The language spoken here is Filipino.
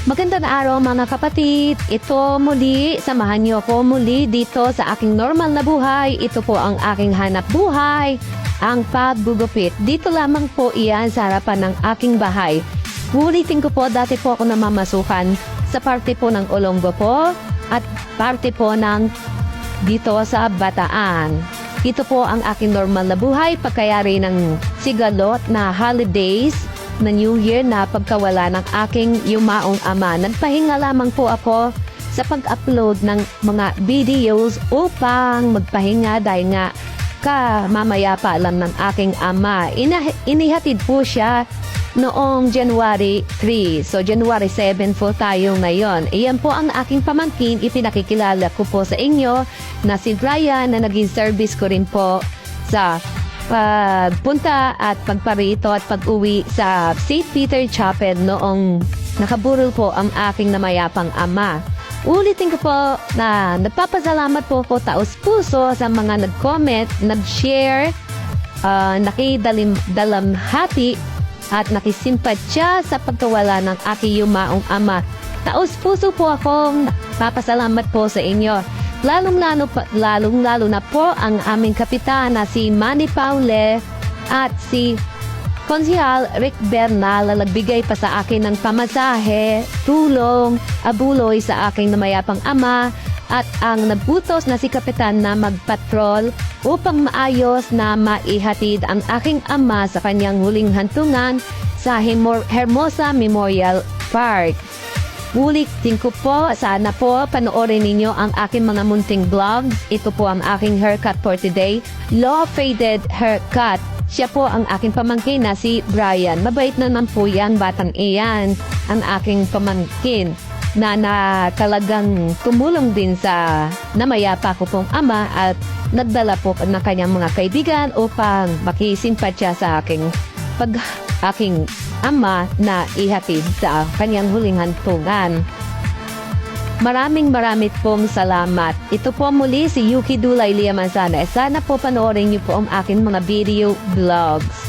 Magandang araw mga kapatid. Ito muli, samahan niyo ako muli dito sa aking normal na buhay. Ito po ang aking hanap buhay, ang paggugupit. Dito lamang po iyan sa harapan ng aking bahay. Ulitin ko po, dati po ako namamasukan sa parte po ng Olongo po at parte po ng dito sa Bataan. Ito po ang aking normal na buhay, pagkayari ng sigalot na holidays na New Year na pagkawala ng aking yumaong ama. Nagpahinga lamang po ako sa pag-upload ng mga videos upang magpahinga dahil nga mamaya pa alam ng aking ama. Inihatid po siya noong January 3. So January 7 po tayo ngayon. Iyan po ang aking pamangkin. Ipinakikilala ko po sa inyo na si Brian na naging service ko rin po sa pagpunta at pagparito at pag-uwi sa St. Peter Chapel noong nakaburol po ang aking namayapang ama. Ulitin ko po na nagpapasalamat po ako taos-puso sa mga nag-comment, nag-share, nakidalamhati at nakisimpatya sa pagkawala ng aking yumaong ama. Taos-puso po akong papasalamat po sa inyo. Lalong-lalo na po ang aming kapitan na si Manny Paule at si Konsehal Rick Bernal na nagbigay pa sa akin ng pamasahe, tulong, abuloy sa aking namayapang ama at ang nabutos na si kapitan na magpatrol upang maayos na maihatid ang aking ama sa kanyang huling hantungan sa Hermosa Memorial Park. Ulitin ko po, sana po panoorin ninyo ang aking mga munting vlogs. Ito po ang aking haircut for today. Low faded haircut. Siya po ang aking pamangkin na si Brian. Mabait naman po yan, batang iyan. Ang aking pamangkin na talagang tumulong din sa namayapa ko pong ama at nagdala po ng kanyang mga kaibigan upang makisimpatya sa aking ama na ihatid sa kanyang huling hantungan. Maraming pong salamat. Ito po muli si Yuki Dulay Lia Manzana. Sana po panoorin niyo po ang aking mga video vlogs.